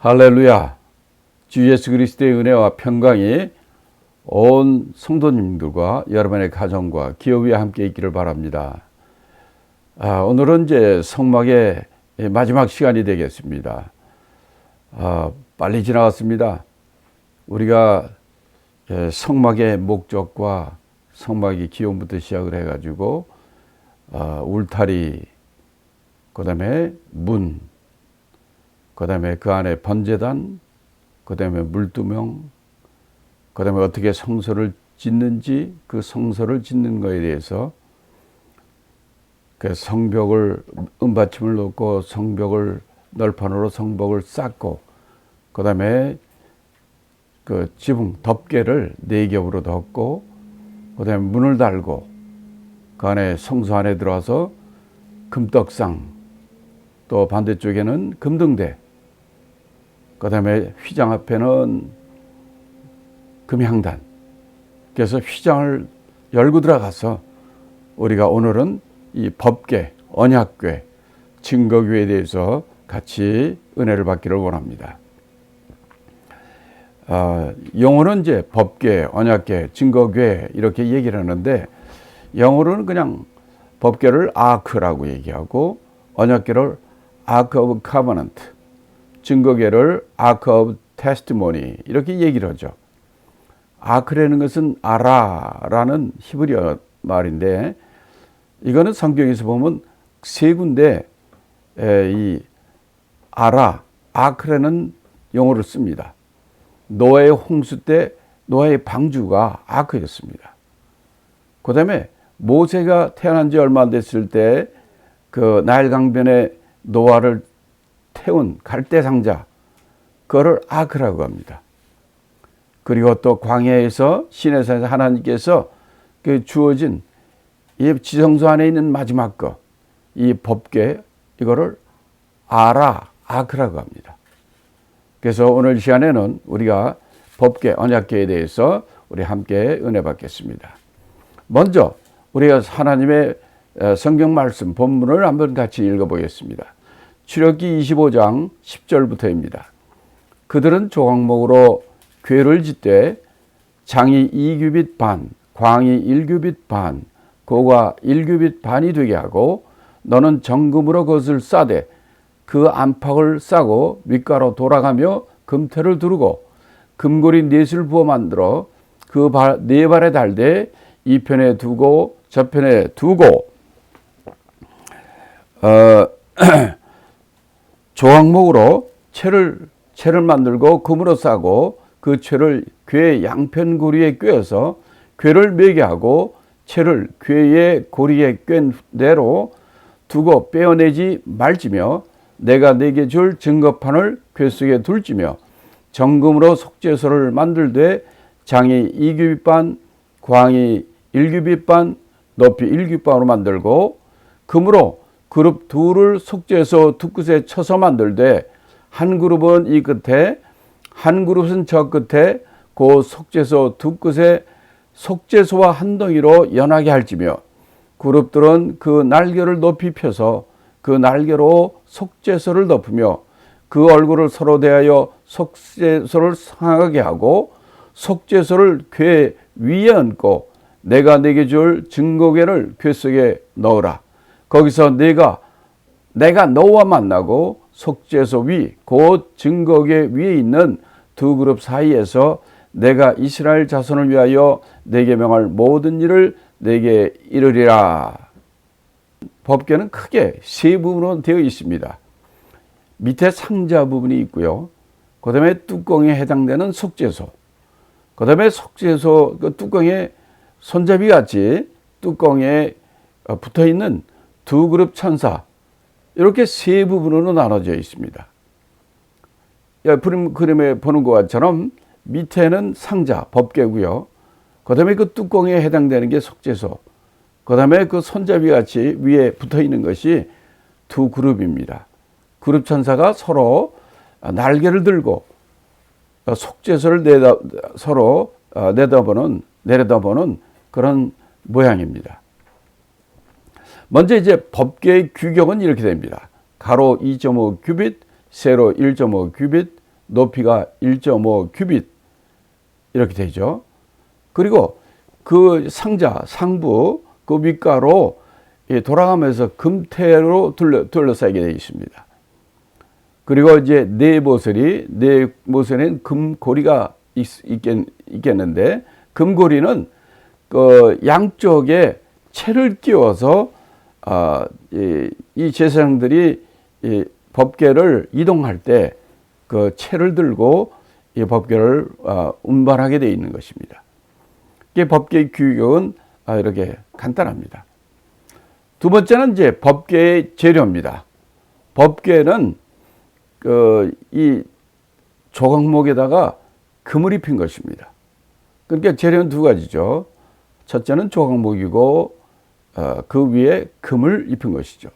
할렐루야. 주 예수 그리스도의 은혜와 평강이 온 성도님들과 여러분의 가정과 기업 위에 함께 있기를 바랍니다. 오늘은 이제 성막의 마지막 시간이 되겠습니다. 빨리 지나갔습니다. 우리가 성막의 목적과 성막의 기원부터 시작을 해가지고 울타리, 그 다음에 문, 그 다음에 그 안에 번제단, 그 다음에 물두멍, 그 다음에 어떻게 성소를 짓는지, 그 성소를 짓는 거에 대해서 그 성벽을, 은받침을 놓고 성벽을 널판으로 성벽을 쌓고, 그 다음에 그 지붕 덮개를 4겹으로 덮고, 그 다음에 문을 달고, 그 안에 성소 안에 들어와서 금떡상, 또 반대쪽에는 금등대, 그 다음에 휘장 앞에는 금향단. 그래서 휘장을 열고 들어가서 우리가 오늘은 이 법궤, 언약궤, 증거궤에 대해서 같이 은혜를 받기를 원합니다. 영어는 이제 법궤, 언약궤, 증거궤 이렇게 얘기를 하는데, 영어로는 그냥 법궤를 아크라고 얘기하고, 언약궤를 아크 오브 카버넌트, 증거궤를 아크 오브 테스티모니 이렇게 얘기를 하죠. 아크라는 것은 아라라는 히브리어 말인데, 이거는 성경에서 보면 3군데 이 아크라는 용어를 씁니다. 노아의 홍수 때 노아의 방주가 아크였습니다. 그 다음에 모세가 태어난 지 얼마 안 됐을 때 그 나일 강변에 노아를 태운 갈대상자, 그거를 아크라고 합니다. 그리고 또 광야에서 시내산에서 하나님께서 그 주어진 이 지성소 안에 있는 마지막 거, 이 법궤, 이거를 아크라고 합니다. 그래서 오늘 시간에는 우리가 법궤, 언약궤에 대해서 우리 함께 은혜 받겠습니다. 먼저 우리가 하나님의 성경 말씀 본문을 한번 같이 읽어보겠습니다. 출애굽기 25장 10절부터입니다. 그들은 조각목으로 궤를 짓되 장이 2규빗 반, 광이 1규빗 반, 고가 1규빗 반이 되게 하고, 너는 정금으로 그것을 싸되 그 안팎을 싸고 밑가로 돌아가며 금태를 두르고 금고리 넷을 부어 만들어 그 4발에 달되 이 편에 두고 저편에 두고, 조각목으로 채를 만들고 금으로 싸고 그 채를 궤 양편 고리에 꿰어서 궤를 매게 하고 채를 궤의 고리에 꿰n 대로 두고 빼어내지 말지며, 내가 네게 줄 증거판을 궤 속에 둘지며, 정금으로 속죄소를 만들되 장이 2규빗 반, 광이 1규빗 반, 높이 1규빗 반으로 만들고, 금으로 그룹 둘을 속죄소 두 끝에 쳐서 만들되 한 그룹은 이 끝에 한 그룹은 저 끝에 그 속죄소 두 끝에 속죄소와 한 덩이로 연하게 할지며, 그룹들은 그 날개를 높이 펴서 그 날개로 속죄소를 덮으며 그 얼굴을 서로 대하여 속죄소를 상하게 하고 속죄소를 궤 위에 얹고 내가 네게 줄 증거궤를 궤 속에 넣으라. 거기서 내가 너와 만나고 속죄소 위 곧 증거궤 위에 있는 두 그룹 사이에서 내가 이스라엘 자손을 위하여 내게 명할 모든 일을 내게 이르리라. 법궤는 크게 3부분으로 되어 있습니다. 밑에 상자 부분이 있고요. 그 다음에 뚜껑에 해당되는 속죄소, 그 다음에 속죄소 그 뚜껑에 손잡이 같이 뚜껑에 붙어 있는 두 그룹 천사, 이렇게 3부분으로 나눠져 있습니다. 그림에 보는 것처럼 밑에는 상자, 법궤고요. 그 다음에 그 뚜껑에 해당되는 게 속죄소, 그 다음에 그 손잡이 같이 위에 붙어 있는 것이 두 그룹입니다. 그룹 천사가 서로 날개를 들고 속죄소를 서로 내려다보는 그런 모양입니다. 먼저 이제 법궤의 규격은 이렇게 됩니다. 가로 2.5 규빗, 세로 1.5 규빗, 높이가 1.5 규빗 이렇게 되죠. 그리고 그 상자 상부 그 밑가로 돌아가면서 금태로 둘러싸게 되어 있습니다. 그리고 이제 네 모서리는 금고리가 있겠는데, 금고리는 그 양쪽에 채를 끼워서 이 제사장들이 이 법궤를 이동할 때 그 채를 들고 이 법궤를 운반하게 되어 있는 것입니다. 이 법궤의 규격은 이렇게 간단합니다. 두 번째는 이제 법궤의 재료입니다. 법궤는 이 조각목에다가 금을 입힌 것입니다. 그러니까 재료는 두 가지죠. 첫째는 조각목이고 그 위에 금을 입힌 것이죠.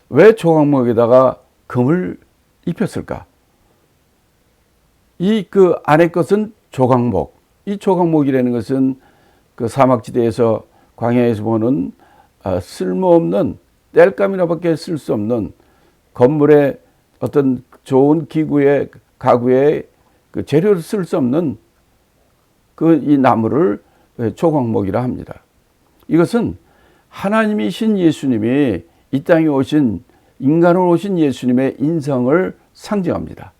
왜 조각목에다가 금을 입혔을까? 그 안에 것은 조각목. 이 조각목이라는 것은 그 사막지대에서 광야에서 보는 쓸모없는 땔감이나밖에 쓸 수 없는 건물에 어떤 좋은 가구에 그 재료를 쓸 수 없는 이 나무를 조각목이라 합니다. 이것은 하나님이신 예수님이 이 땅에 오신 인간으로 오신 예수님의 인성을 상징합니다.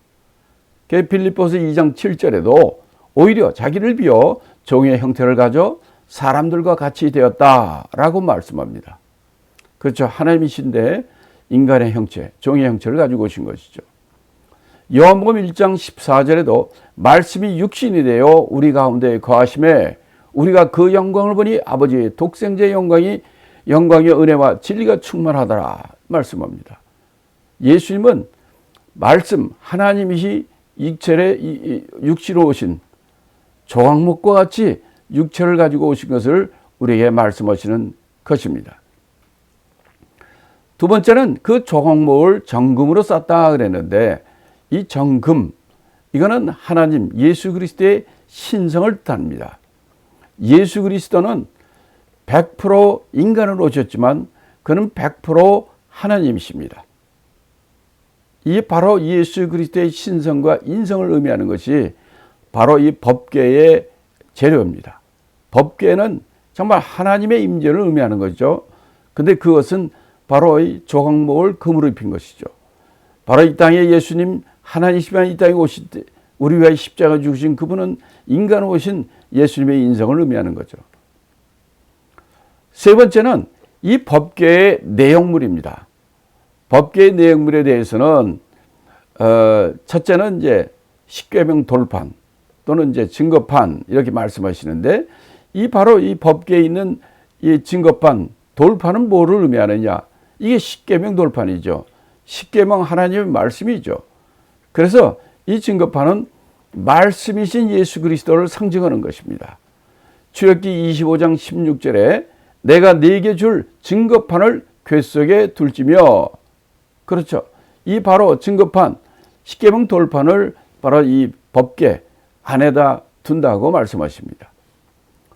빌립보서 2장 7절에도 오히려 자기를 비워 종의 형태를 가져 사람들과 같이 되었다라고 말씀합니다. 그렇죠. 하나님이신데 인간의 형체, 종의 형체를 가지고 오신 것이죠. 요한복음 1장 14절에도 말씀이 육신이 되어 우리 가운데 거하심에 우리가 그 영광을 보니 아버지의 독생자의 영광이 은혜와 진리가 충만하더라 말씀합니다. 예수님은 말씀, 하나님이시 육체로 오신 조각목과 같이 육체를 가지고 오신 것을 우리에게 말씀하시는 것입니다. 두 번째는 그 조각목을 정금으로 쌌다 그랬는데, 이 정금, 이거는 하나님 예수 그리스도의 신성을 뜻합니다. 예수 그리스도는 100% 인간으로 오셨지만 그는 100% 하나님이십니다. 이 바로 예수 그리스도의 신성과 인성을 의미하는 것이 바로 이 법궤의 재료입니다. 법궤는 정말 하나님의 임재를 의미하는 거죠. 근데 그것은 바로 이 조각목을 금으로 입힌 것이죠. 바로 이 땅에 예수님 하나님이시면 이 땅에 오실 때 우리 위하여 십자가 죽으신 그분은 인간으로 오신 예수님의 인성을 의미하는 거죠. 세 번째는 이 법궤의 내용물입니다. 법궤의 내용물에 대해서는 첫째는 이제 십계명 돌판 또는 이제 증거판 이렇게 말씀하시는데, 바로 이 법궤에 있는 이 증거판 돌판은 뭐를 의미하느냐? 이게 십계명 돌판이죠. 십계명 하나님의 말씀이죠. 그래서 이 증거판은 말씀이신 예수 그리스도를 상징하는 것입니다. 출애굽기 25장 16절에 내가 네게 줄 증거판을 궤 속에 둘지며, 그렇죠. 이 바로 증거판, 십계명 돌판을 바로 이 법궤 안에다 둔다고 말씀하십니다.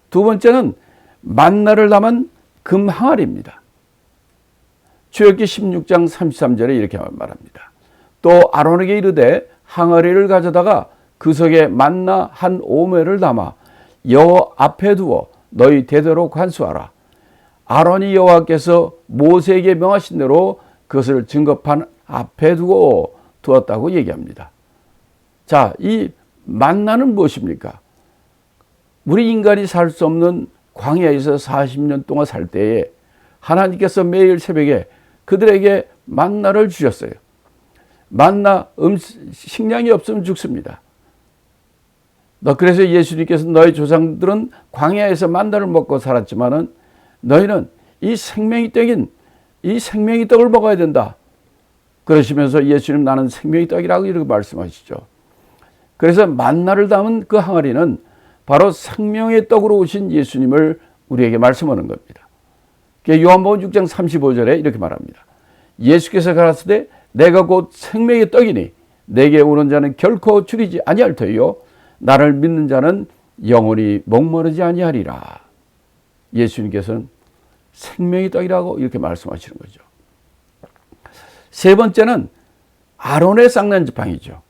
두 번째는 만나를 담은 금 항아리입니다. 출애굽기 16장 33절에 이렇게 말합니다. 또 아론에게 이르되 항아리를 가져다가 그 속에 만나 한 오매를 담아 여호와 앞에 두어 너희 대대로 관수하라. 아론이 여호와께서 모세에게 명하신 대로 그것을 증거판 앞에 두고 두었다고 얘기합니다. 자, 이 만나는 무엇입니까? 우리 인간이 살 수 없는 광야에서 40년 동안 살 때에 하나님께서 매일 새벽에 그들에게 만나를 주셨어요. 만나, 식량이 없으면 죽습니다. 그래서 예수님께서 너희 조상들은 광야에서 만나를 먹고 살았지만은 너희는 이 생명의 떡을 먹어야 된다. 그러시면서 예수님 나는 생명의 떡이라고 이렇게 말씀하시죠. 그래서 만나를 담은 그 항아리는 바로 생명의 떡으로 오신 예수님을 우리에게 말씀하는 겁니다. 요한복음 6장 35절에 이렇게 말합니다. 예수께서 가라사대 내가 곧 생명의 떡이니 내게 오는 자는 결코 줄이지 아니할 터이요 나를 믿는 자는 영원히 목마르지 아니하리라. 예수님께서는 생명의 떡이라고 이렇게 말씀하시는 거죠. 세 번째는 아론의 쌍난 지팡이죠.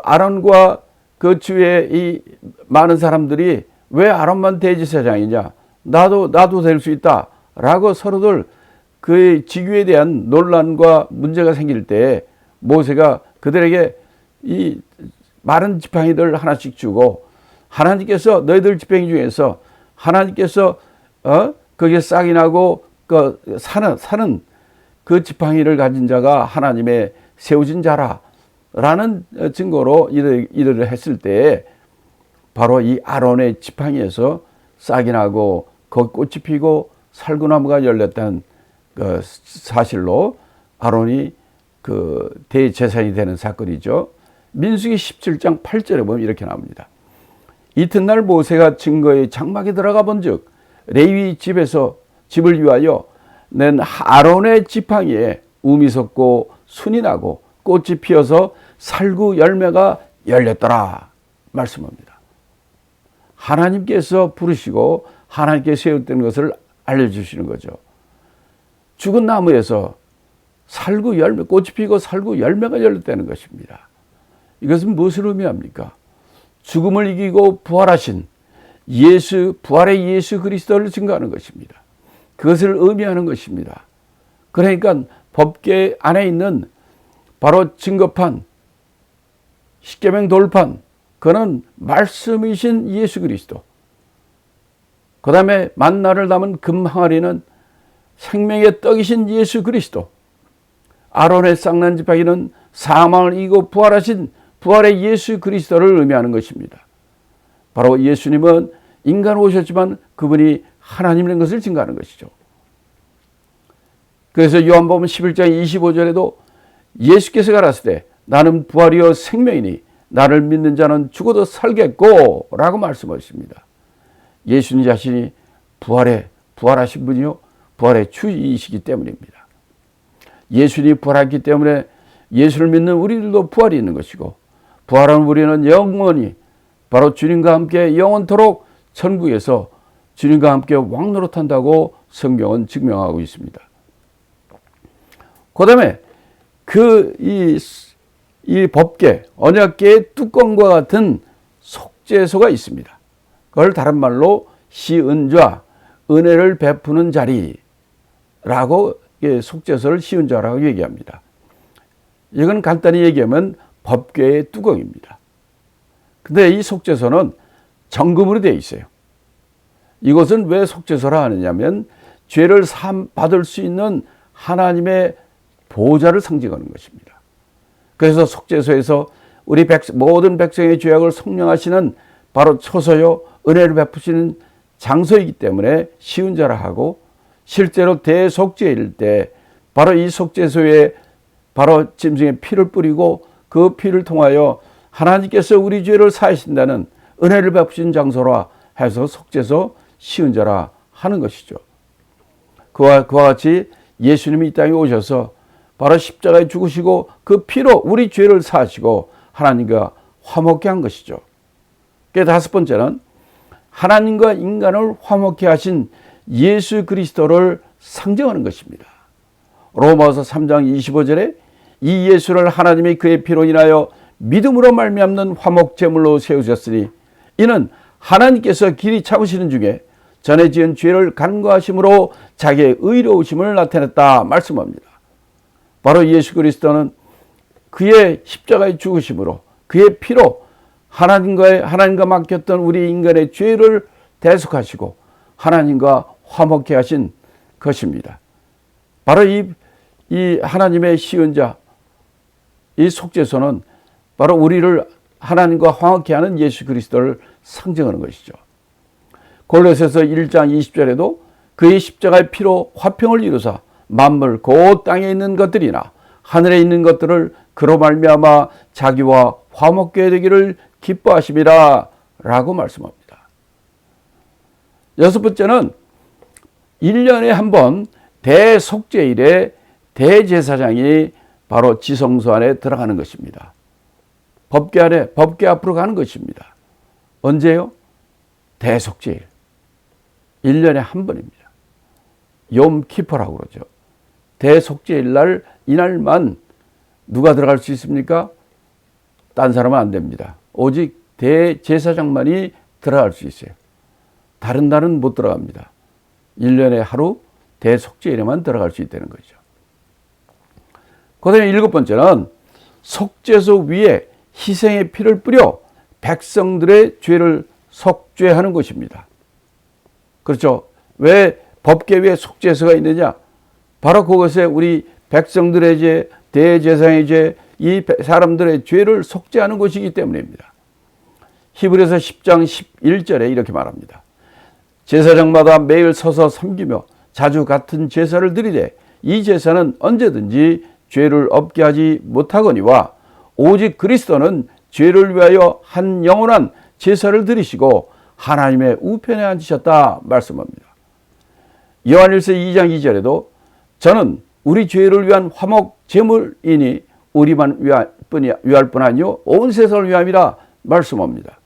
아론과 그 주위에 이 많은 사람들이 왜 아론만 대제사장이냐? 나도 될 수 있다. 라고 서로들 그의 직위에 대한 논란과 문제가 생길 때 모세가 그들에게 이 많은 지팡이들 하나씩 주고 하나님께서 너희들 지팡이 중에서 하나님께서 거기에 싹이 나고 사는 그 지팡이를 가진 자가 하나님의 세우진 자라 라는 증거로 이를 했을 때 바로 이 아론의 지팡이에서 싹이 나고 거기 꽃이 피고 살구나무가 열렸다는 그 사실로 아론이 그 대제사장이 되는 사건이죠. 민수기 17장 8절에 보면 이렇게 나옵니다. 이튿날 모세가 증거의 장막에 들어가 본즉 레위 집을 위하여 낸 아론의 지팡이에 움이 섰고 순이 나고 꽃이 피어서 살구 열매가 열렸더라 말씀합니다. 하나님께서 부르시고 하나님께 세웠던 것을 알려주시는 거죠. 죽은 나무에서 살구 열매, 꽃이 피고 살구 열매가 열렸다는 것입니다. 이것은 무엇을 의미합니까? 죽음을 이기고 부활하신 부활의 예수 그리스도를 증거하는 것입니다. 그것을 의미하는 것입니다. 그러니까 법궤 안에 있는 바로 증거판, 십계명 돌판, 그는 말씀이신 예수 그리스도. 그 다음에 만나를 담은 금 항아리는 생명의 떡이신 예수 그리스도. 아론의 쌍난 지팡이는 사망을 이기고 부활하신 부활의 예수 그리스도를 의미하는 것입니다. 바로 예수님은 인간으로 오셨지만 그분이 하나님인 것을 증거하는 것이죠. 그래서 요한복음 11장 25절에도 예수께서 가라사대 나는 부활이요 생명이니 나를 믿는 자는 죽어도 살겠고 라고 말씀하십니다. 예수님 자신이 부활하신 분이요 부활의 주이시기 때문입니다. 예수님이 부활했기 때문에 예수를 믿는 우리들도 부활이 있는 것이고 부활한 우리는 영원히 바로 주님과 함께 영원토록 천국에서 주님과 함께 왕노릇한다고 성경은 증명하고 있습니다. 그 다음에 이 법궤, 언약궤의 뚜껑과 같은 속죄소가 있습니다. 그걸 다른 말로 시은좌, 은혜를 베푸는 자리라고 속죄소를 시은좌라고 얘기합니다. 이건 간단히 얘기하면 법궤의 뚜껑입니다. 근데 이 속죄소는 정금으로 되어 있어요. 이것은 왜 속죄소라 하느냐면 죄를 사함 받을 수 있는 하나님의 보좌를 상징하는 것입니다. 그래서 속죄소에서 우리 모든 백성의 죄악을 속량하시는 바로 처소요 은혜를 베푸시는 장소이기 때문에 시은좌라 하고 실제로 대속죄일 때 바로 이 속죄소에 바로 짐승의 피를 뿌리고 그 피를 통하여 하나님께서 우리 죄를 사하신다는 은혜를 베푸신 장소라 해서 속죄소 시은좌라 하는 것이죠. 그와 같이 예수님이 이 땅에 오셔서 바로 십자가에 죽으시고 그 피로 우리 죄를 사하시고 하나님과 화목케 한 것이죠. 다섯 번째는 하나님과 인간을 화목케 하신 예수 그리스도를 상징하는 것입니다. 로마서 3장 25절에 이 예수를 하나님이 그의 피로 인하여 믿음으로 말미암는 화목제물로 세우셨으니 이는 하나님께서 길이 참으시는 중에 전에 지은 죄를 간과하심으로 자기의 의로우심을 나타냈다 말씀합니다. 바로 예수 그리스도는 그의 십자가의 죽으심으로 그의 피로 하나님과 맡겼던 우리 인간의 죄를 대속하시고 하나님과 화목케 하신 것입니다. 바로 이 하나님의 시은자 이 속죄소는 바로 우리를 하나님과 화목케 하는 예수 그리스도를 상징하는 것이죠. 골로새서 1장 20절에도 그의 십자가의 피로 화평을 이루사 만물 곧 땅에 있는 것들이나 하늘에 있는 것들을 그로 말미암아 자기와 화목케 되기를 기뻐하심이라 라고 말씀합니다. 여섯 번째는 1년에 한 번 대속죄일에 대제사장이 바로 지성소 안에 들어가는 것입니다. 법궤 앞으로 가는 것입니다. 언제요? 대속죄일. 1년에 한 번입니다. 욤키퍼라고 그러죠. 대속죄일 날 이날만 누가 들어갈 수 있습니까? 딴 사람은 안 됩니다. 오직 대제사장만이 들어갈 수 있어요. 다른 날은 못 들어갑니다. 1년에 하루 대속죄일에만 들어갈 수 있다는 거죠. 그 다음에 7번째는 속죄소 위에 희생의 피를 뿌려 백성들의 죄를 속죄하는 것입니다. 그렇죠. 왜 법궤 위에 속죄소가 있느냐? 바로 그것에 우리 백성들의 죄, 대제사장의 죄, 이 사람들의 죄를 속죄하는 것이기 때문입니다. 히브리서 10장 11절에 이렇게 말합니다. 제사장마다 매일 서서 섬기며 자주 같은 제사를 드리되 이 제사는 언제든지 죄를 없게 하지 못하거니와 오직 그리스도는 죄를 위하여 한 영원한 제사를 드리시고 하나님의 우편에 앉으셨다 말씀합니다. 요한일서 2장 2절에도 저는 우리 죄를 위한 화목 제물이니 우리만 위할 뿐 아니요 온 세상을 위함이라 말씀합니다.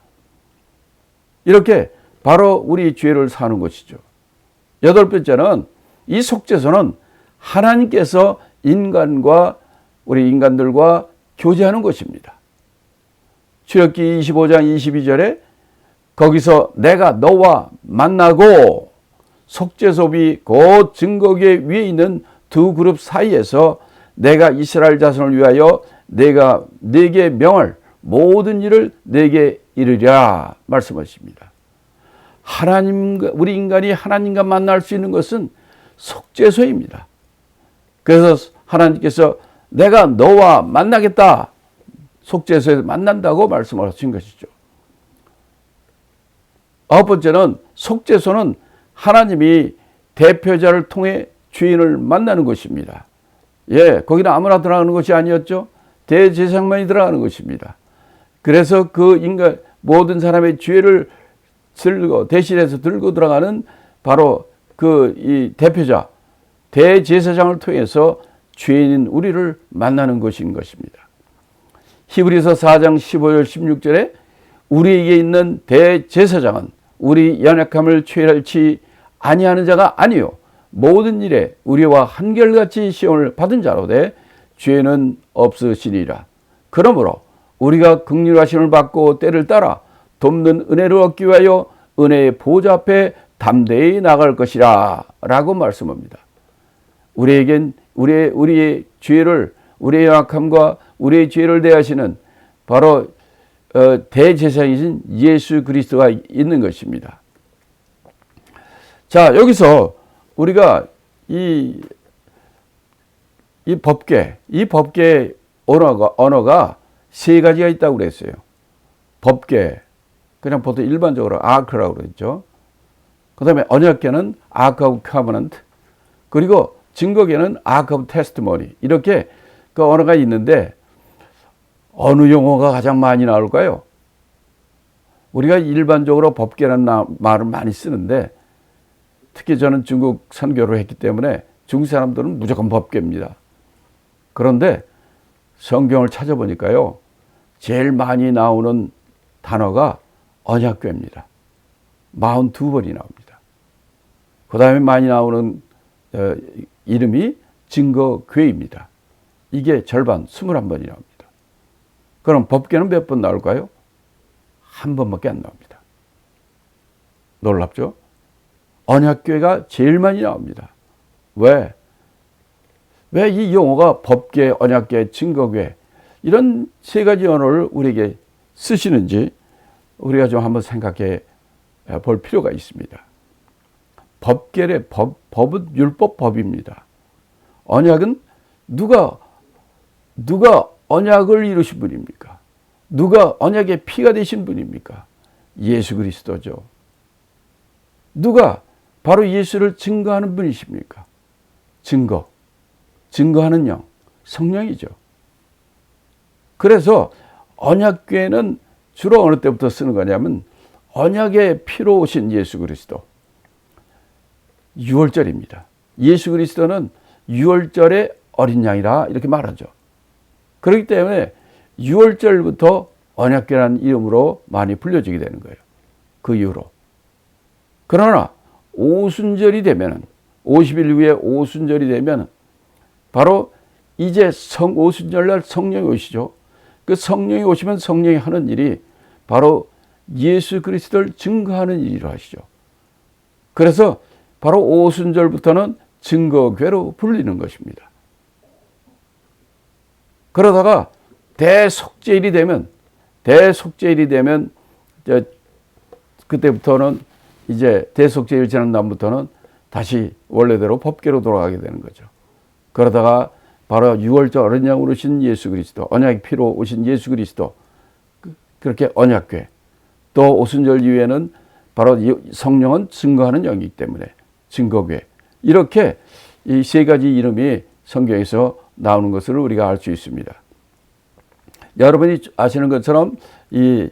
이렇게 바로 우리 죄를 사는 것이죠. 8번째는 이 속죄소는 하나님께서 우리 인간들과 교제하는 것입니다. 출애굽기 25장 22절에 거기서 내가 너와 만나고 속죄소비 곧 증거궤 위에 있는 두 그룹 사이에서 내가 이스라엘 자손을 위하여 내가 네게 명할 모든 일을 네게 이르리라 말씀하십니다. 우리 인간이 하나님과 만날 수 있는 것은 속죄소입니다. 그래서 하나님께서 내가 너와 만나겠다. 속죄소에서 만난다고 말씀을 하신 것이죠. 9번째는 속죄소는 하나님이 대표자를 통해 죄인을 만나는 것입니다. 거기는 아무나 들어가는 것이 아니었죠. 대제사장만이 들어가는 것입니다. 그래서 그 인간 모든 사람의 죄를 대신해서 들고 들어가는 바로 이 대표자 대제사장을 통해서 죄인인 우리를 만나는 것인 것입니다. 히브리서 4장 15절 16절에 우리에게 있는 대제사장은 우리 연약함을 최랄치 아니하는 자가 아니요 모든 일에 우리와 한결같이 시험을 받은 자로되 죄는 없으시니라. 그러므로 우리가 긍휼하심을 받고 때를 따라 돕는 은혜를 얻기 위하여 은혜의 보좌 앞에 담대히 나갈 것이라 라고 말씀합니다. 우리에겐 우리의 죄를, 우리의 연약함과 우리의 죄를 대하시는 바로 대제사장이신 예수 그리스도가 있는 것입니다. 자, 여기서 우리가 이 법궤 언어가 세 가지가 있다고 그랬어요. 법궤, 그냥 보통 일반적으로 아크라고 그랬죠. 그 다음에 언약궤는 아크 오브 커버넌트, 그리고 증거궤는 아크 오브 테스티모니, 이렇게 그 언어가 있는데 어느 용어가 가장 많이 나올까요? 우리가 일반적으로 법궤라는 말을 많이 쓰는데 특히 저는 중국 선교를 했기 때문에 중국 사람들은 무조건 법궤입니다. 그런데 성경을 찾아보니까요, 제일 많이 나오는 단어가 언약궤입니다. 42번이 나옵니다. 그 다음에 많이 나오는 이름이 증거궤입니다. 이게 절반 21번이 나옵니다. 그럼 법궤는 몇 번 나올까요? 한 번밖에 안 나옵니다. 놀랍죠? 언약궤가 제일 많이 나옵니다. 왜 이 용어가 법궤, 언약궤, 증거궤 이런 세 가지 언어를 우리에게 쓰시는지 우리가 좀 한번 생각해 볼 필요가 있습니다. 법궤의 법은 율법 법입니다. 언약은 누가 언약을 이루신 분입니까? 누가 언약의 피가 되신 분입니까? 예수 그리스도죠. 누가 바로 예수를 증거하는 분이십니까? 증거하는 영, 성령이죠. 그래서 언약궤는 주로 어느 때부터 쓰는 거냐면 언약의 피로 오신 예수 그리스도. 6월절입니다. 예수 그리스도는 6월절의 어린 양이라 이렇게 말하죠. 그렇기 때문에 6월절부터 언약궤라는 이름으로 많이 불려지게 되는 거예요. 그 이후로. 그러나 오순절이 되면은 50일 후에 오순절이 되면 바로 이제 오순절날 성령이 오시죠. 그 성령이 오시면 성령이 하는 일이 바로 예수 그리스도를 증거하는 일이라 하시죠. 그래서 바로 오순절부터는 증거궤로 불리는 것입니다. 그러다가 대속죄일이 되면 그때부터는 이제 대속죄일 지난 다음부터는 다시 원래대로 법궤로 돌아가게 되는 거죠. 그러다가 바로 6월절 어린 양으로 오신 예수 그리스도, 언약의 피로 오신 예수 그리스도, 그렇게 언약궤, 또 오순절 이후에는 바로 성령은 증거하는 영이기 때문에 증거궤, 이렇게 이 세 가지 이름이 성경에서 나오는 것을 우리가 알 수 있습니다. 여러분이 아시는 것처럼 이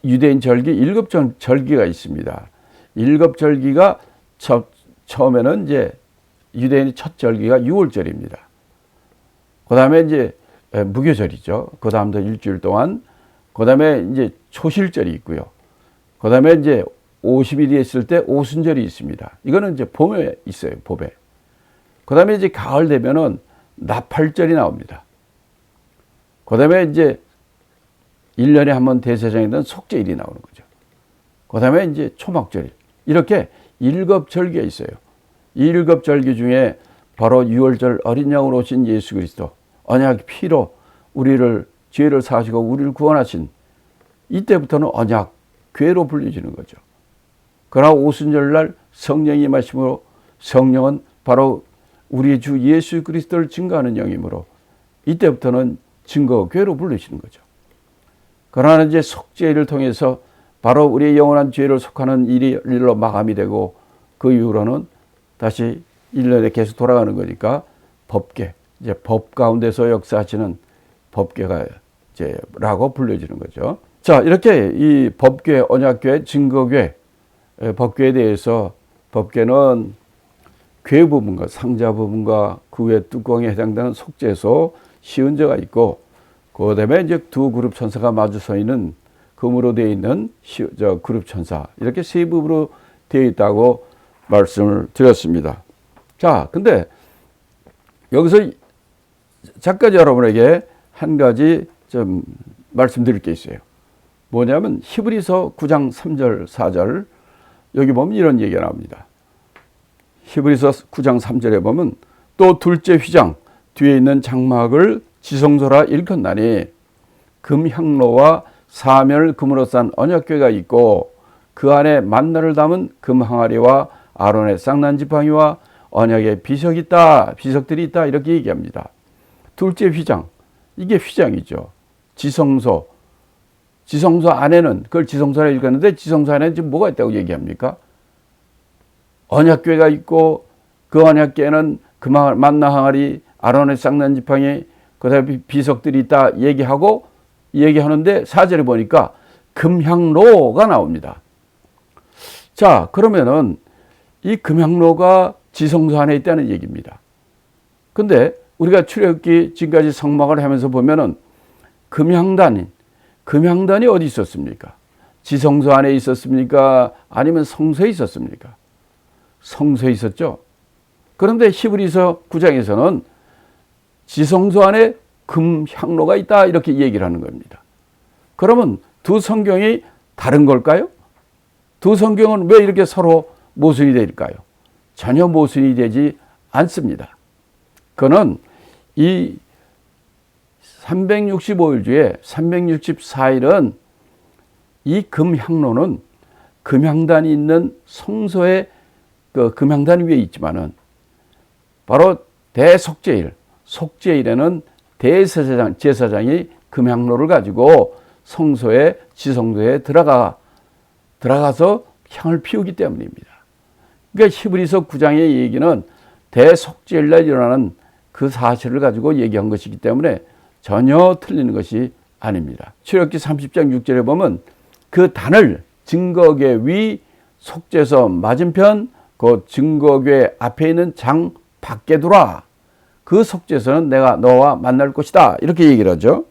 유대인 절기 7절기가 있습니다. 7절기가 처음에는 이제 유대인의 첫 절기가 6월절입니다. 그 다음에 이제 무교절이죠. 그 다음도 일주일 동안. 그 다음에 이제 초실절이 있고요. 그 다음에 이제 50일이 있을 때 오순절이 있습니다. 이거는 이제 봄에 있어요, 봄에. 그 다음에 이제 가을 되면은 나팔절이 나옵니다. 그 다음에 이제 1년에 한 번 대제사장이던 속죄일이 나오는 거죠. 그 다음에 이제 초막절일. 이렇게 7절기가 있어요. 이 7절기 중에 바로 6월절 어린 양으로 오신 예수 그리스도, 언약 피로 우리를 죄를 사하시고 우리를 구원하신, 이때부터는 언약 궤로 불려지는 거죠. 그러나 오순절날 성령이 임하심으로 성령은 바로 우리 주 예수 그리스도를 증거하는 영이므로 이때부터는 증거궤로 불리시는 거죠. 그러나 이제 속죄일을 통해서 바로 우리의 영원한 죄를 속하는 일로 마감이 되고 그 이후로는 다시 1년에 계속 돌아가는 거니까 법궤, 이제 법 가운데서 역사하시는 법궤가 이제 라고 불려지는 거죠. 자, 이렇게 이 법궤, 언약궤, 증거궤, 법궤에 대해서 법궤는 궤 부분과 상자 부분과 그 외 뚜껑에 해당되는 속죄소, 시은저가 있고, 그 다음에 이제 두 그룹 천사가 마주 서 있는 금으로 되어 있는 그룹 천사, 이렇게 세 부분으로 되어 있다고 말씀을 드렸습니다. 자, 근데 여기서 작가 여러분에게 한 가지 좀 말씀드릴 게 있어요. 뭐냐면 히브리서 9장 3절 4절 여기 보면 이런 얘기가 나옵니다. 히브리서 9장 3절에 보면 또 둘째 휘장 뒤에 있는 장막을 지성소라 일컫나니 금향로와 사면을 금으로 싼 언약궤가 있고 그 안에 만나를 담은 금 항아리와 아론의 쌍난 지팡이와 언약의 비석들이 있다 이렇게 얘기합니다. 둘째 휘장, 이게 휘장이죠. 지성소 안에는 그걸 지성소라 읽었는데 지성소 안에는 지금 뭐가 있다고 얘기합니까? 언약궤가 있고 그 언약궤에는 그 만나 항아리, 아론의 쌍난 지팡이, 그다음에 비석들이 있다 얘기하는데 4절에 보니까 금향로가 나옵니다. 자, 그러면은 이 금향로가 지성소 안에 있다는 얘기입니다. 근데 우리가 출애굽기 지금까지 성막을 하면서 보면은 금향단이 어디 있었습니까? 지성소 안에 있었습니까? 아니면 성소에 있었습니까? 성소에 있었죠. 그런데 히브리서 9장에서는 지성소 안에 금향로가 있다 이렇게 얘기를 하는 겁니다. 그러면 두 성경이 다른 걸까요? 두 성경은 왜 이렇게 서로 모순이 될까요? 전혀 모순이 되지 않습니다. 그는 이 365일 중에 364일은 이 금향로는 금향단이 있는 성소의 그 금향단 위에 있지만은 바로 속죄일에는 제사장이 금향로를 가지고 성소에 지성소에 들어가서 향을 피우기 때문입니다. 그러니까 히브리서 9장의 얘기는 대속죄일날 일어나는 그 사실을 가지고 얘기한 것이기 때문에 전혀 틀리는 것이 아닙니다. 출애굽기 30장 6절에 보면 그 단을 증거궤 위 속죄소 맞은편 그 증거궤 앞에 있는 장 밖에 두라. 그 속죄소는 내가 너와 만날 곳이다. 이렇게 얘기를 하죠.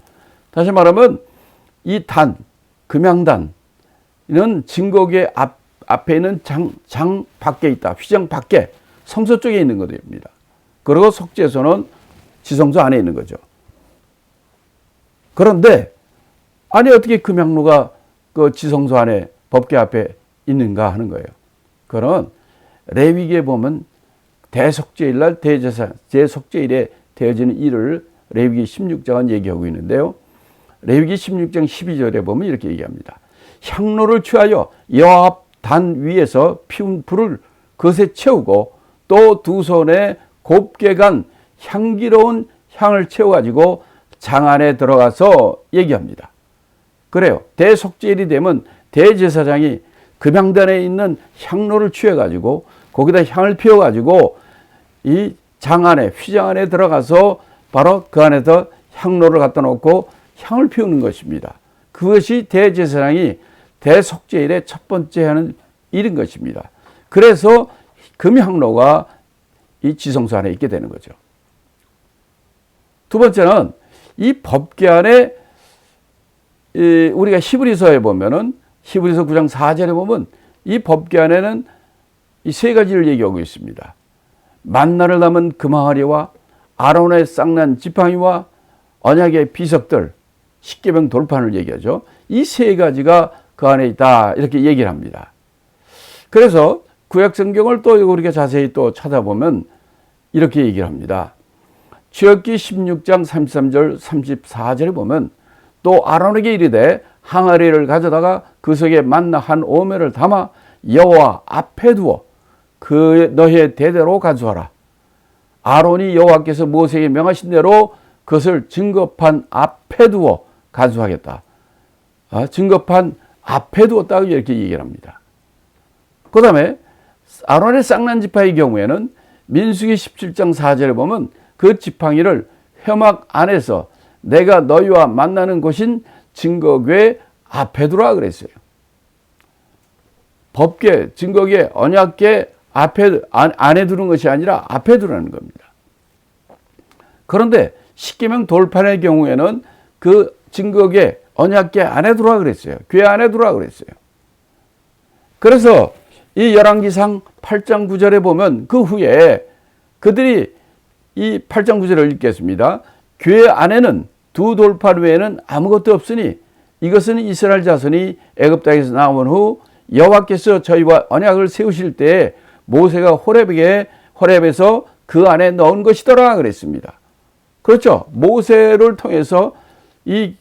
다시 말하면 이 금향단은 증거궤 앞에 있는 장 밖에 있다. 휘장 밖에 성소 쪽에 있는 것입니다. 그리고 속죄소는 지성소 안에 있는 거죠. 그런데 아니 어떻게 금향로가 그 지성소 안에 법궤 앞에 있는가 하는 거예요. 그런 레위기에 보면 대속죄일날 대속죄일에 되어지는 일을 레위기 16장은 얘기하고 있는데요. 레위기 16장 12절에 보면 이렇게 얘기합니다. 향로를 취하여 여호와 앞 단 위에서 피운 불을 그것에 채우고 또 두 손에 곱게 간 향기로운 향을 채워가지고 장 안에 들어가서 얘기합니다. 그래요. 대속죄일이 되면 대제사장이 금향단에 있는 향로를 취해가지고 거기다 향을 피워가지고 이 장 안에 휘장 안에 들어가서 바로 그 안에서 향로를 갖다 놓고 향을 피우는 것입니다. 그것이 대제사장이 대속죄일의 첫 번째 하는 일인 것입니다. 그래서 금향로가 이 지성소 안에 있게 되는 거죠. 두 번째는 이 법궤 안에 우리가 히브리서에 보면은 히브리서 9장 4절에 보면 이 법궤 안에는 이 세 가지를 얘기하고 있습니다. 만나를 담은 금항아리와 아론의 쌍난 지팡이와 언약의 비석들, 십계명 돌판을 얘기하죠. 이 세 가지가 그 안에 있다 이렇게 얘기를 합니다. 그래서 구약 성경을 또 우리가 자세히 또 찾아보면 이렇게 얘기를 합니다. 출애굽기 16장 33절 34절에 보면 또 아론에게 이르되 항아리를 가져다가 그 속에 만나 한 오매를 담아 여호와 앞에 두어 그 너의 대대로 가져와라. 아론이 여호와께서 모세에게 명하신 대로 그것을 증거판 앞에 두어 가져가겠다. 증거판 앞에 두었다고 이렇게 얘기를 합니다. 그 다음에 아론의 쌍난 지팡이의 경우에는 민수기 17장 4절에 보면 그 지팡이를 회막 안에서 내가 너희와 만나는 곳인 증거궤 앞에 두라 그랬어요. 법궤, 증거궤, 언약궤 안에 두는 것이 아니라 앞에 두라는 겁니다. 그런데 십계명 돌판의 경우에는 그 증거궤, 언약궤 안에 두라 그랬어요. 궤 안에 두라 그랬어요. 그래서 이 열왕기상 8장 9절에 보면 그 후에 그들이 이 8장 9절을 읽겠습니다. 궤 안에는 두 돌판 외에는 아무것도 없으니 이것은 이스라엘 자손이 애굽 땅에서 나온 후 여호와께서 저희와 언약을 세우실 때에 모세가 호렙에서 그 안에 넣은 것이더라 그랬습니다. 그렇죠. 모세를 통해서 이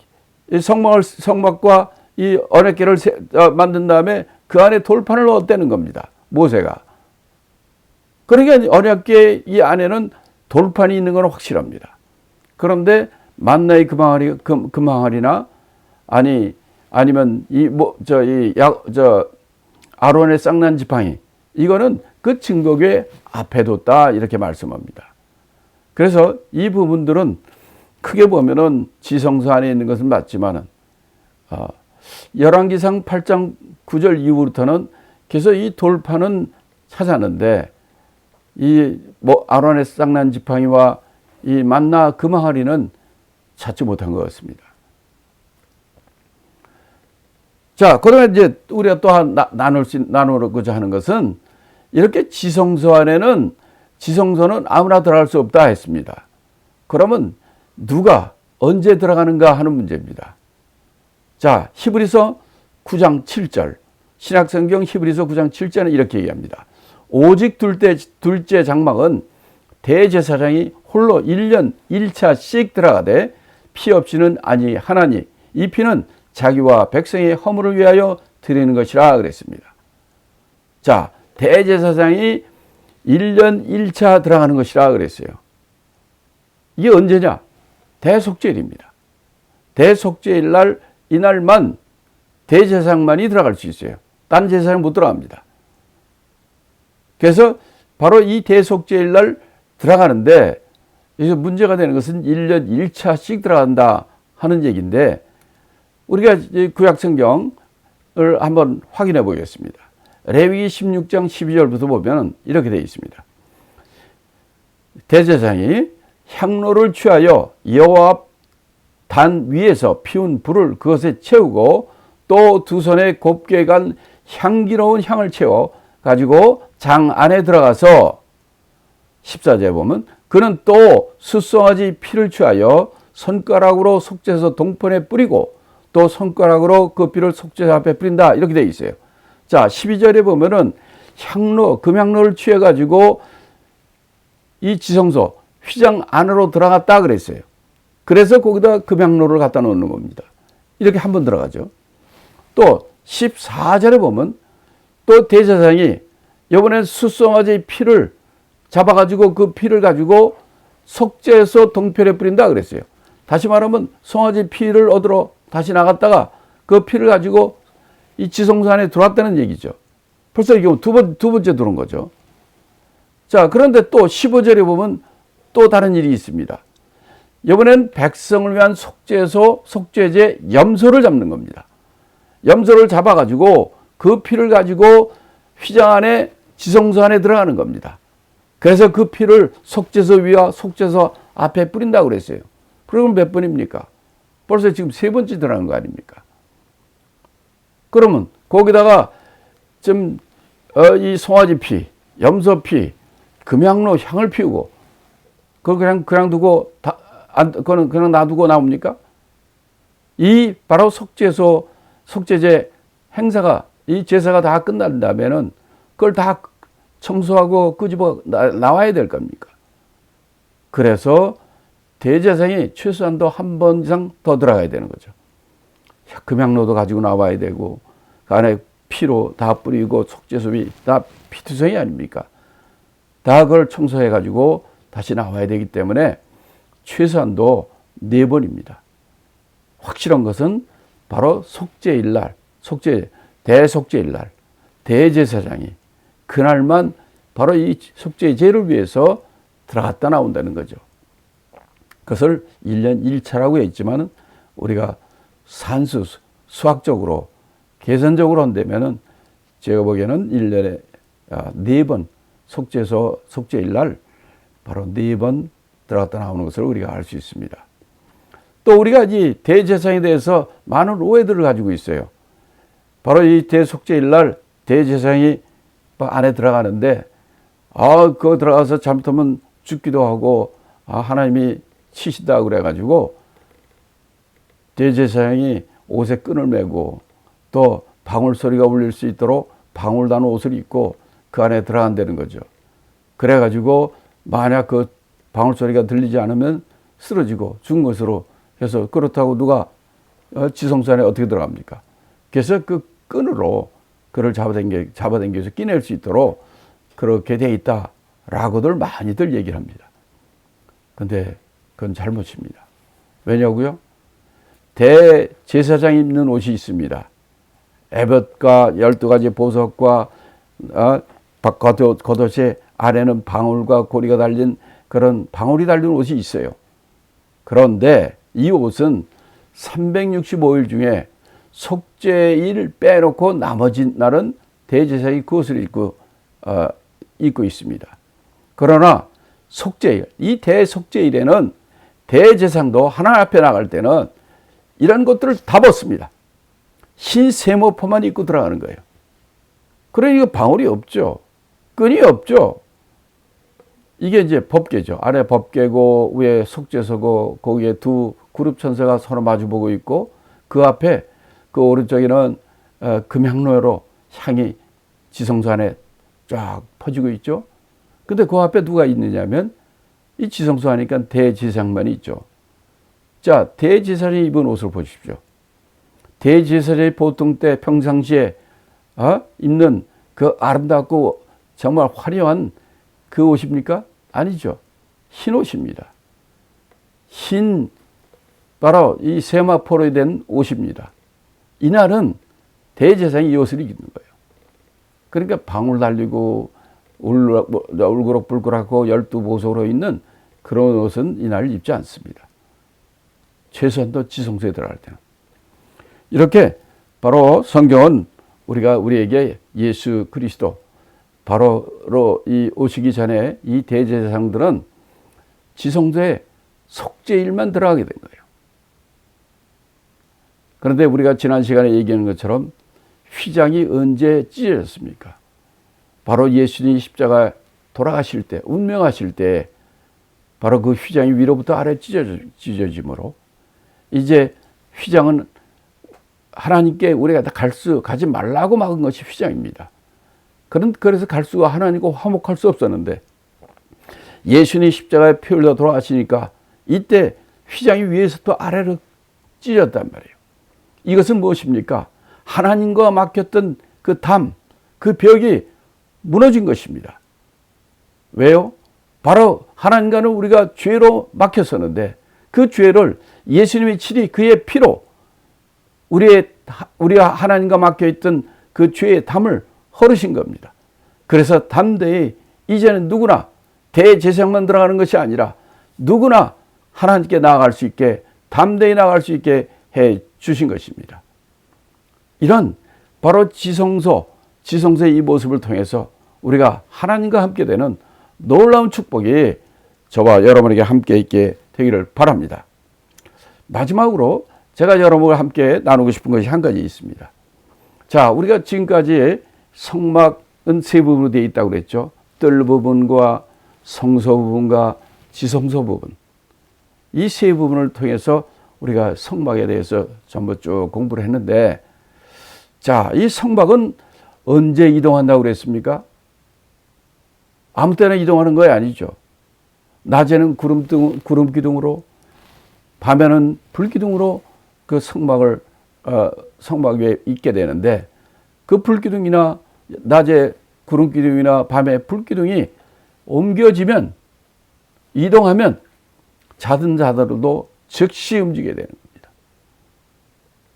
성막과 이 언약궤를 만든 다음에 그 안에 돌판을 넣었다는 겁니다. 모세가. 그러니까 언약궤 이 안에는 돌판이 있는 건 확실합니다. 그런데 만나의 금항아리나 아니면 아론의 쌍난 지팡이 이거는 그 증거궤 앞에 뒀다 이렇게 말씀합니다. 그래서 이 부분들은 크게 보면은 지성소 안에 있는 것은 맞지만은 열왕기상 8장 9절 이후부터는 계속 이 돌판은 찾았는데 아론의 쌍난 지팡이와 이 만나 금항아리는 찾지 못한 것 같습니다. 자, 그러면 이제 우리가 또 나누고자 하는 것은 이렇게 지성소는 아무나 들어갈 수 없다 했습니다. 그러면 누가 언제 들어가는가 하는 문제입니다. 자, 히브리서 9장 7절. 신약성경 히브리서 9장 7절은 이렇게 얘기합니다. 오직 둘째 장막은 대제사장이 홀로 1년 1차씩 들어가되 피 없이는 아니하나니 이 피는 자기와 백성의 허물을 위하여 드리는 것이라 그랬습니다. 자, 대제사장이 1년 1차 들어가는 것이라 그랬어요. 이게 언제냐? 대속죄일입니다. 대속죄일 날 이날만 대제사장만이 들어갈 수 있어요. 딴 제사장은 못 들어갑니다. 그래서 바로 이 대속죄일 날 들어가는데 여기서 문제가 되는 것은 1년 1차씩 들어간다 하는 얘기인데 우리가 구약 성경을 한번 확인해 보겠습니다. 레위기 16장 12절부터 보면 이렇게 되어 있습니다. 대제사장이 향로를 취하여 여호와 앞 단 위에서 피운 불을 그것에 채우고 또 두 손에 곱게 간 향기로운 향을 채워 가지고 장 안에 들어가서 14절에 보면 그는 또 숫송아지 피를 취하여 손가락으로 속죄소 동편에 뿌리고 또 손가락으로 그 피를 속죄소 앞에 뿌린다. 이렇게 되어 있어요. 자, 12절에 보면은 향로, 금향로를 취해가지고 이 지성소, 휘장 안으로 들어갔다 그랬어요. 그래서 거기다 금향로를 갖다 놓는 겁니다. 이렇게 한번 들어가죠. 또 14절에 보면 또 대제사장이 이번엔 숫송아지 피를 잡아가지고 그 피를 가지고 속죄소 동편에 뿌린다 그랬어요. 다시 말하면 송아지 피를 얻으러 다시 나갔다가 그 피를 가지고 이 지성소 안에 들어왔다는 얘기죠. 벌써 이게 두 번째 들어온 거죠. 자, 그런데 또 15절에 보면 또 다른 일이 있습니다. 이번엔 백성을 위한 속죄소, 속죄제 염소를 잡는 겁니다. 염소를 잡아가지고 그 피를 가지고 휘장 안에 지성소 안에 들어가는 겁니다. 그래서 그 피를 속죄소 위와 속죄소 앞에 뿌린다고 그랬어요. 그러면 몇 번입니까? 벌써 지금 세 번째 들어간 거 아닙니까? 그러면 거기다가 좀 이 송아지 피, 염소 피, 금향로 향을 피우고 그걸 그냥 두고 그거는 그냥 놔두고 나옵니까? 이 바로 속죄소, 속죄제 행사가 이 제사가 다 끝난다면은 그걸 다 청소하고 끄집어 나와야 될 겁니까? 그래서 대제사장이 최소한도 한 번 이상 더 들어가야 되는 거죠. 금향로도 가지고 나와야 되고 그 안에 피로 다 뿌리고 속죄소비 다 피투성이 아닙니까? 다 그걸 청소해 가지고 다시 나와야 되기 때문에 최소한도 4번입니다. 확실한 것은 바로 속죄일날, 대속죄일날 대제사장이 그날만 바로 이 속죄제를 위해서 들어갔다 나온다는 거죠. 그것을 1년 1차라고 했지만 우리가 수학적으로 계산적으로 한다면은 제가 보기에는 1년에 4번 속죄소, 속죄일날 바로 4번 들어갔다 나오는 것을 우리가 알 수 있습니다. 또 우리가 이 대제사장에 대해서 많은 오해들을 가지고 있어요. 바로 이 대속죄일날 대제사장이 안에 들어가는데 그거 들어가서 잘못하면 죽기도 하고 하나님이 치시다 그래가지고 대제사장이 옷에 끈을 매고 또 방울 소리가 울릴 수 있도록 방울 단 옷을 입고 그 안에 들어간다는 거죠. 그래가지고 만약 그 방울 소리가 들리지 않으면 쓰러지고 죽은 것으로 해서 그렇다고 누가 지성소 안에 어떻게 들어갑니까? 그래서 그 끈으로 그를 잡아당겨서 끼낼 수 있도록 그렇게 돼 있다라고들 많이들 얘기를 합니다. 근데 그건 잘못입니다. 왜냐고요? 대제사장이 입는 옷이 있습니다. 에봇과 12가지 보석과 겉옷의 아래는 방울과 고리가 달린 그런 방울이 달린 옷이 있어요. 그런데 이 옷은 365일 중에 속죄일 빼놓고 나머지 날은 대제사장이 그 옷을 입고 있습니다. 그러나 속죄일, 이 대속죄일에는 대제사장도 하나님 앞에 나갈 때는 이런 것들을 다 벗습니다. 흰 세모포만 입고 들어가는 거예요. 그러니까 방울이 없죠. 끈이 없죠. 이게 이제 법궤죠. 아래 법궤고 위에 속죄소고 거기에 두 그룹 천사가 서로 마주보고 있고 그 앞에 그 오른쪽에는 금향로로 향이 지성소 안에 쫙 퍼지고 있죠. 근데 그 앞에 누가 있느냐면 이 지성소 하니까 대제사장만이 있죠. 자, 대제사장이 입은 옷을 보십시오. 대제사장이 보통 때 평상시에 입는 그 아름답고 정말 화려한 그 옷입니까? 아니죠. 흰 옷입니다. 흰 바로 이 세마포로 된 옷입니다. 이날은 대제사장이 이 옷을 입는 거예요. 그러니까 방울 달리고 울그럭불그럭하고 12보석으로 있는 그런 옷은 이날 입지 않습니다. 최소한도 지성소에 들어갈 때는. 이렇게 바로 성경은 우리에게 예수 그리스도 바로 이 오시기 전에 이 대제사장들은 지성소에 속죄일만 들어가게 된 거예요. 그런데 우리가 지난 시간에 얘기한 것처럼 휘장이 언제 찢어졌습니까? 바로 예수님이 십자가 돌아가실 때, 운명하실 때 바로 그 휘장이 위로부터 아래 찢어짐으로 이제 휘장은 하나님께 우리가 다 가지 말라고 막은 것이 휘장입니다. 그래서 갈 수가 하나님과 화목할 수 없었는데 예수님이 십자가에 피 흘려 돌아가시니까 이때 휘장이 위에서 또 아래로 찢어졌단 말이에요. 이것은 무엇입니까? 하나님과 막혔던 그 담, 그 벽이 무너진 것입니다. 왜요? 바로 하나님과는 우리가 죄로 막혔었는데 그 죄를 예수님이 친히 그의 피로 우리가 하나님과 막혀있던 그 죄의 담을 헐으신 겁니다. 그래서 담대히 이제는 누구나 대제사장만 들어가는 것이 아니라 누구나 하나님께 나아갈 수 있게 담대히 나아갈 수 있게 해 주신 것입니다. 이런 바로 지성소의 이 모습을 통해서 우리가 하나님과 함께 되는 놀라운 축복이 저와 여러분에게 함께 있게 되기를 바랍니다. 마지막으로 제가 여러분과 함께 나누고 싶은 것이 한 가지 있습니다. 자, 우리가 지금까지 성막은 세 부분으로 되어 있다고 그랬죠. 뜰 부분과 성소 부분과 지성소 부분. 이 세 부분을 통해서 우리가 성막에 대해서 전부 쭉 공부를 했는데, 자, 이 성막은 언제 이동한다고 그랬습니까? 아무 때나 이동하는 거 아니죠. 낮에는 구름 기둥으로, 밤에는 불 기둥으로 그 성막 위에 있게 되는데, 그 불 기둥이나 낮에 구름 기둥이나 밤에 불 기둥이 옮겨지면, 이동하면 자든 자더라도 즉시 움직이게 되는 겁니다.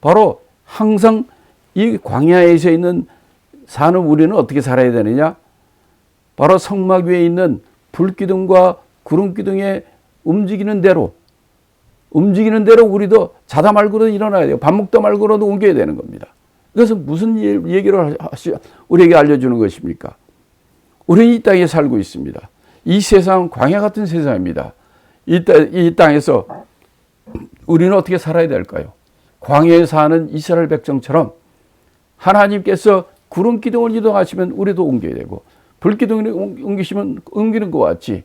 바로 항상 이 광야에서 있는 사는 우리는 어떻게 살아야 되느냐? 바로 성막 위에 있는 불기둥과 구름기둥에 움직이는 대로 우리도 자다 말고도 일어나야 돼요. 밥 먹다 말고라도 옮겨야 되는 겁니다. 이것은 무슨 얘기를 우리에게 알려주는 것입니까? 우리는 이 땅에 살고 있습니다. 이 세상은 광야 같은 세상입니다. 이 땅에서 우리는 어떻게 살아야 될까요? 광야에 사는 이스라엘 백성처럼 하나님께서 구름 기둥을 이동하시면 우리도 옮겨야 되고 불기둥을 옮기시면 옮기는 것 같이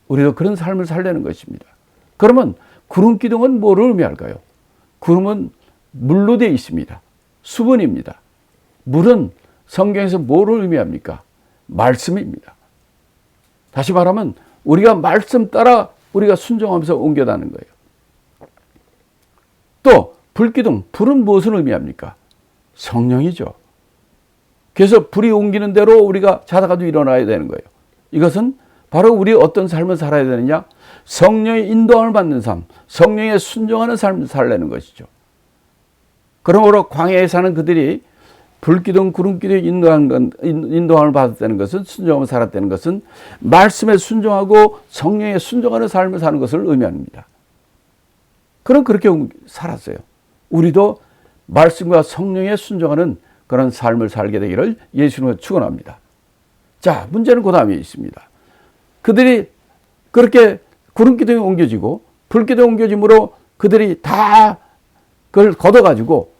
우리도 그런 삶을 살려는 것입니다. 그러면 구름 기둥은 뭐를 의미할까요? 구름은 물로 되어 있습니다. 수분입니다. 물은 성경에서 뭐를 의미합니까? 말씀입니다. 다시 말하면 우리가 말씀 따라 우리가 순종하면서 옮겨다는 거예요. 또 불기둥, 불은 무엇을 의미합니까? 성령이죠. 그래서 불이 옮기는 대로 우리가 자다가도 일어나야 되는 거예요. 이것은 바로 우리 어떤 삶을 살아야 되느냐? 성령의 인도함을 받는 삶, 성령에 순종하는 삶을 살려는 것이죠. 그러므로 광야에 사는 그들이 불기둥, 구름기둥 인도함을 받았다는 것은, 순종하며 살았다는 것은 말씀에 순종하고 성령에 순종하는 삶을 사는 것을 의미합니다. 그럼 그렇게 살았어요. 우리도 말씀과 성령에 순종하는 그런 삶을 살게 되기를 예수님으로 축원합니다. 자, 문제는 그 다음에 있습니다. 그들이 그렇게 구름기둥이 옮겨지고 불기둥이 옮겨짐으로 그들이 다 그걸 걷어가지고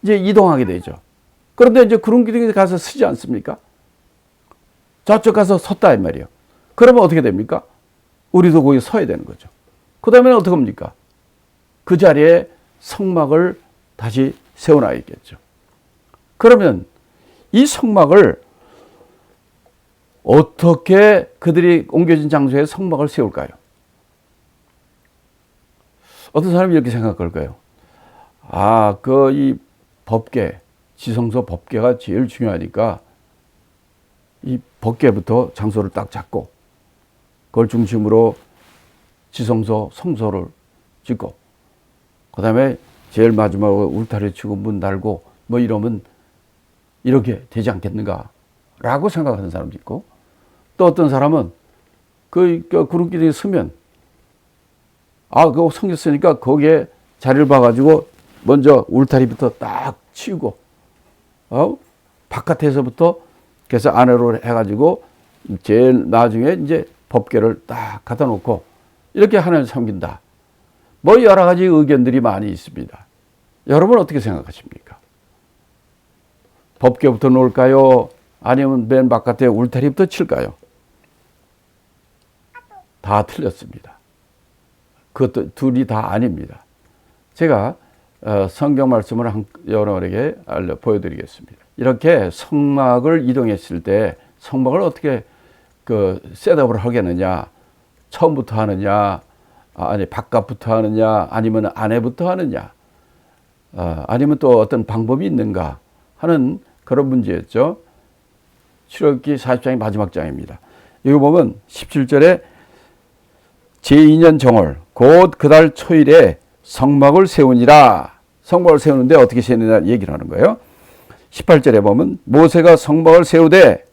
이제 이동하게 되죠. 그런데 이제 구름기둥에 가서 서지 않습니까? 저쪽 가서 섰다 이 말이에요. 그러면 어떻게 됩니까? 우리도 거기 서야 되는 거죠. 그 다음에는 어떻게 합니까? 그 자리에 성막을 다시 세워놔야겠죠. 그러면 이 성막을 어떻게 그들이 옮겨진 장소에 성막을 세울까요? 어떤 사람이 이렇게 생각할 까요? 이 법궤, 지성소 법궤가 제일 중요하니까 이 법궤부터 장소를 딱 잡고 그걸 중심으로 지성소, 성소를 짓고 그 다음에 제일 마지막으로 울타리 치고 문 달고 뭐 이러면 이렇게 되지 않겠는가 라고 생각하는 사람도 있고, 또 어떤 사람은 그 구름기둥에 서면 그거 생겼으니까 거기에 자리를 봐가지고 먼저 울타리부터 딱 치우고 바깥에서부터 그래서 안으로 해가지고 제일 나중에 이제 법궤를 딱 갖다 놓고 이렇게 하나님을 섬긴다. 뭐 여러 가지 의견들이 많이 있습니다. 여러분 어떻게 생각하십니까? 법궤부터 놓을까요? 아니면 맨 바깥에 울타리부터 칠까요? 다 틀렸습니다. 그것도 둘이 다 아닙니다. 제가 성경 말씀을 여러분에게 보여드리겠습니다. 이렇게 성막을 이동했을 때 성막을 어떻게 셋업을 하겠느냐, 처음부터 하느냐, 아니 바깥부터 하느냐, 아니면 안에부터 하느냐, 아니면 또 어떤 방법이 있는가 하는 그런 문제였죠. 출애굽기 40장의 마지막 장입니다. 여기 보면 17절에 제2년 정월 곧 그달 초일에 성막을 세우니라. 성막을 세우는데 어떻게 세우느냐 얘기를 하는 거예요. 18절에 보면 모세가 성막을 세우되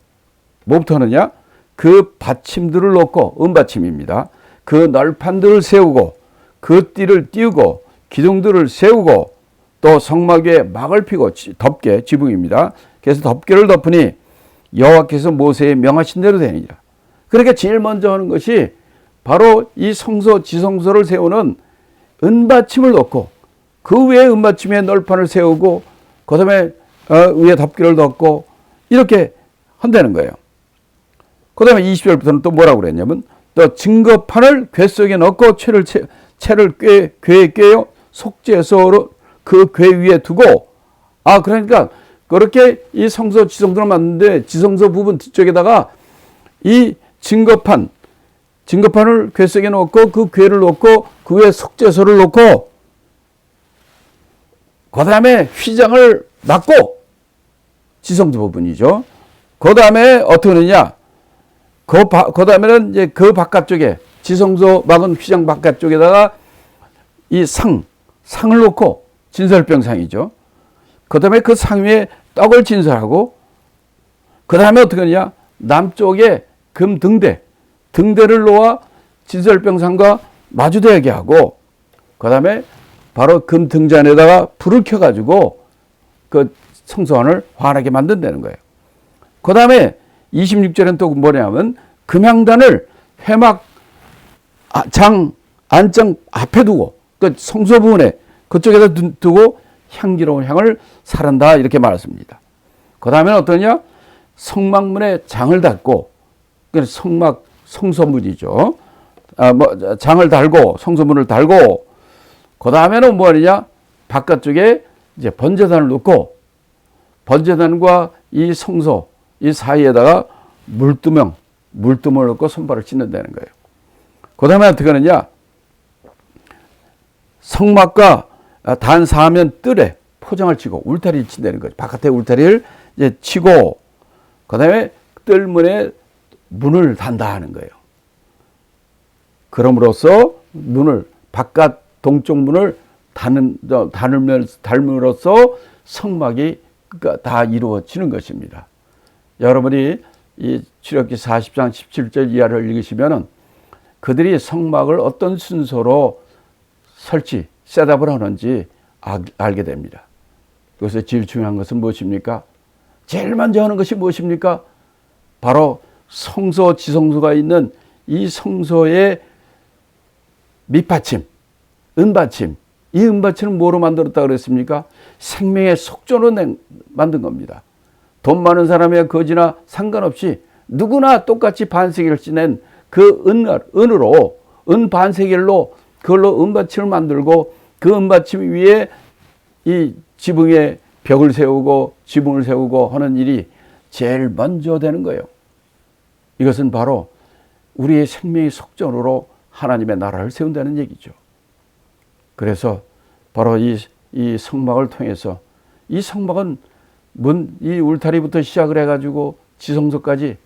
뭐부터 하느냐? 그 받침들을 놓고, 은받침입니다. 그 널판들을 세우고 그 띠를 띄우고 기둥들을 세우고 또 성막 위에 막을 피고 덮개, 지붕입니다. 그래서 덮개를 덮으니 여호와께서 모세의 명하신 대로 되니라. 그러니까 제일 먼저 하는 것이 바로 이 성소, 지성소를 세우는 은받침을 놓고 그 위에 은받침에 널판을 세우고 그 다음에 위에 덮개를 덮고 이렇게 한다는 거예요. 그 다음에 20절부터는 또 뭐라고 그랬냐면 또 증거판을 궤 속에 넣고 채를 궤에 꿰어 속죄소로 그 궤 위에 두고, 그러니까 그렇게 이 성소 지성소를 만드는데 지성소 부분 뒤쪽에다가 이 증거판을 궤 속에 넣고 그 궤를 놓고 그 위에 속죄소를 놓고 그 다음에 휘장을 막고, 지성소 부분이죠. 그 다음에 어떻게 하느냐, 그 다음에는 이제 그 바깥쪽에 지성소 막은 휘장 바깥쪽에다가 이 상을 놓고, 진설병상이죠. 그 다음에 그 상 위에 떡을 진설하고, 그 다음에 어떻게 하느냐, 남쪽에 금 등대를 놓아 진설병상과 마주대게 하고, 그 다음에 바로 금 등잔에다가 불을 켜가지고 그 성소안을 환하게 만든다는 거예요. 그 다음에 26절은 또 뭐냐면 금향단을 회막 안장 앞에 두고, 그 성소 부분에 그쪽에다 두고 향기로운 향을 사른다 이렇게 말했습니다. 그 다음에는 어떠냐, 성막문에 장을 달고, 성소문이죠. 장을 달고 성소문을 달고, 그 다음에는 뭐하느냐, 바깥쪽에 이제 번제단을 놓고 번제단과 이 성소 이 사이에다가 물두멍을 놓고 손발을 씻는다는 거예요. 그 다음에 어떻게 하느냐, 성막과 단 4면 뜰에 포장을 치고 울타리를 친다는 거죠. 바깥에 울타리를 이제 치고 그 다음에 뜰문에 문을 단다 하는 거예요. 그럼으로써 바깥 동쪽 문을 닮음으로써 성막이 다 이루어지는 것입니다. 여러분이 이 출애굽기 40장 17절 이하를 읽으시면은 그들이 성막을 어떤 순서로 셋업을 하는지 알게 됩니다. 그래서 제일 중요한 것은 무엇입니까? 제일 먼저 하는 것이 무엇입니까? 바로 성소, 지성소가 있는 이 성소의 밑받침, 은받침. 이 은받침을 뭐로 만들었다 그랬습니까? 생명의 속전으로 만든 겁니다. 돈 많은 사람이야 거지나 상관없이 누구나 똑같이 반세기를 지낸 그 은으로, 은 반세겔로 그걸로 은받침을 만들고 그 은받침 위에 이 지붕에 벽을 세우고 지붕을 세우고 하는 일이 제일 먼저 되는 거예요. 이것은 바로 우리의 생명의 속전으로 하나님의 나라를 세운다는 얘기죠. 그래서 바로 이 성막을 통해서, 이 성막은 이 울타리부터 시작을 해가지고 지성소까지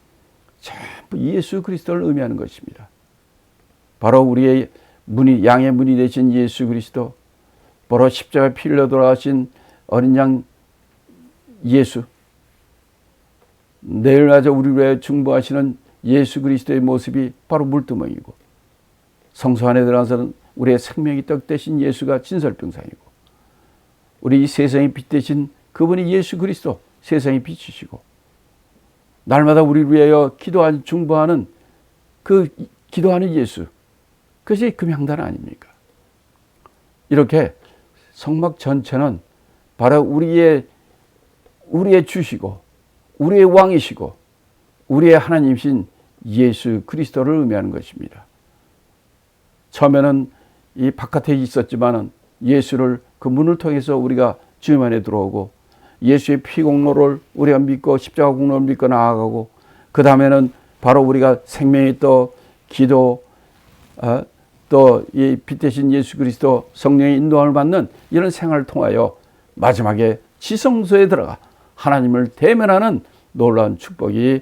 전부 예수 그리스도를 의미하는 것입니다. 바로 우리의 양의 문이 되신 예수 그리스도, 바로 십자가에 피 흘려 돌아가신 어린 양 예수, 내일 낮에 우리를 위해 중보하시는 예수 그리스도의 모습이 바로 물두멍이고, 성소 안에 들어가서는 우리의 생명이 떡 되신 예수가 진설병상이고, 우리 이 세상의 빛 되신 그분이 예수 그리스도, 세상의 빛이시고, 날마다 우리를 위하여 기도하는 중보하는 그 기도하는 예수, 그것이 금향단 아닙니까? 이렇게 성막 전체는 바로 우리의 주시고 우리의 왕이시고 우리의 하나님이신 예수 그리스도를 의미하는 것입니다. 처음에는 이 바깥에 있었지만은 예수를 그 문을 통해서 우리가 주님 안에 들어오고 예수의 피 공로를 우리가 믿고 십자가 공로를 믿고 나아가고 그 다음에는 바로 우리가 생명의 떡, 기도, 또 이 빛 대신 예수 그리스도 성령의 인도함을 받는 이런 생활을 통하여 마지막에 지성소에 들어가 하나님을 대면하는 놀라운 축복이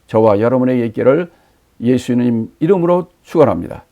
저와 여러분에게 있기를 예수님 이름으로 축원합니다.